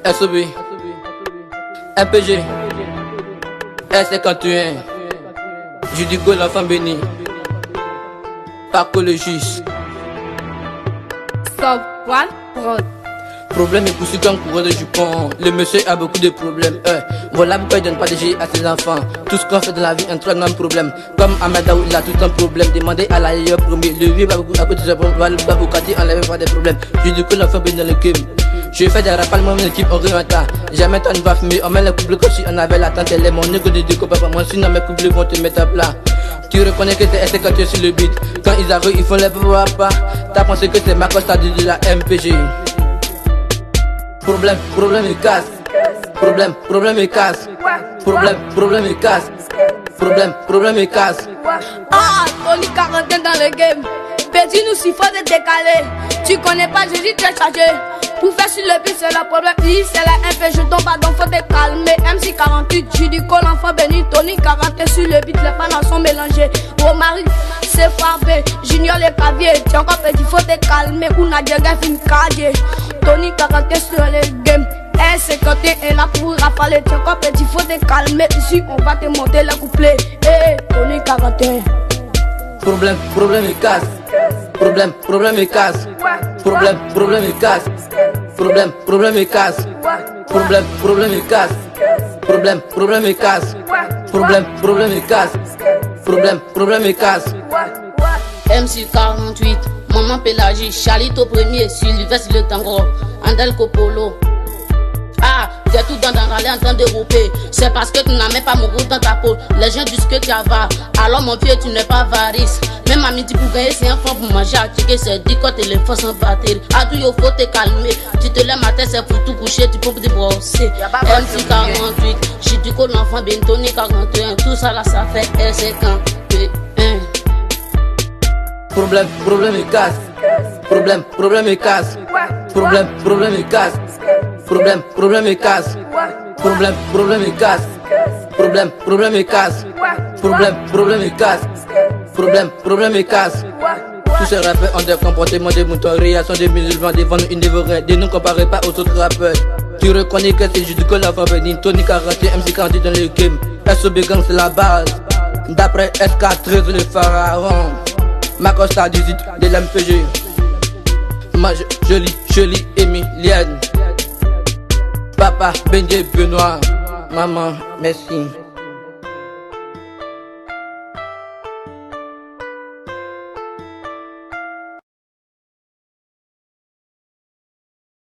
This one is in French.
SOB, MPG, S51, Judico l'enfant béni, Paco le juge. Problème est poussé comme courant de jupon. Le monsieur a beaucoup de problèmes. Voilà pourquoi il donne pas de G à ses enfants. Tout ce qu'on fait de la vie, un très grand problème. Comme Amadaou, il a tout un problème. Demandez à l'ailleurs premier. Le vieux va beaucoup à côté de sa problème. Le Baboukati enlève pas des problèmes. Je dis que l'enfant béni dans le game. Je fais des rappels, mon équipe, on rit en tas. Jamais toi ne vas fumer, on met le couple comme si on avait la tante. Elle est mon nègre de déco, papa. Moi, sinon mes couples vont te mettre à plat. Tu reconnais que c'est quand tu es sur le beat. Quand ils arrivent, ils font les papa. T'as pensé que c'est ma costa de la MPG. Problème et casse. Problème et casse. Problème et casse. Problème et casse. Ah, Tony 40 dans le game. Petit nous s'il faut te décaler. Tu connais pas, je dis très chargé. Pour faire sur le beat, c'est le problème. Oui, c'est la MP, je tombe pas, donc faut te calmer. MC48, Judico, l'enfant béni. Tony 40 sur le beat, les panneaux sont mélangés. Romari, c'est frappé. Junior, les caviers. Tu encore petit, faut te calmer. Ou Nadia, fin cadre. Tony 40 sur le game. S51 est là pour rafaler. Tu encore petit, faut te calmer. Ici, on va te monter le couplet. Tony 41. Problème et casse. Problème et casse. Problème et casse. Problème et casse. Problème et casse. Problème et casse. Problème et casse. Problème et casse. MC48, Maman Pélagie, Charlito premier, Sylvestre le Tango, Andel Copolo. Ah, j'ai tout dans râler en train de rouper. C'est parce que tu n'as même pas mon goût dans ta peau. Les gens disent que tu avales. Alors mon vieux, tu n'es pas varice. Même à midi pour gagner, c'est un fond pour manger. Tu sais, c'est dit quand t'es forces sans batterie. À tout, il faut te calmer. Tu te lèves matin, c'est pour tout coucher. Tu peux te brosser. MC48, j'ai du coup l'enfant Bentoni 41. Tout ça là, ça fait R51. Problème et casse. Problème et casse. Problème et casse. Problème et casse. Problème et casse. Problème et casse. Problème et casse. Problème et casse. Tous ces rappeurs ont des comportements de moutons, réactions de musulmans devant nous, ils ne veulent rien. Ne nous comparez pas aux autres rappeurs. Tu reconnais que c'est Judico l'enfant béni, Tony 41, MC40 dans le game. SOB gang c'est la base. D'après SK13 le pharaon. Macosta 18 de l'MPG. Ma jolie Emilienne. Papa Benji Benoît. Maman, merci.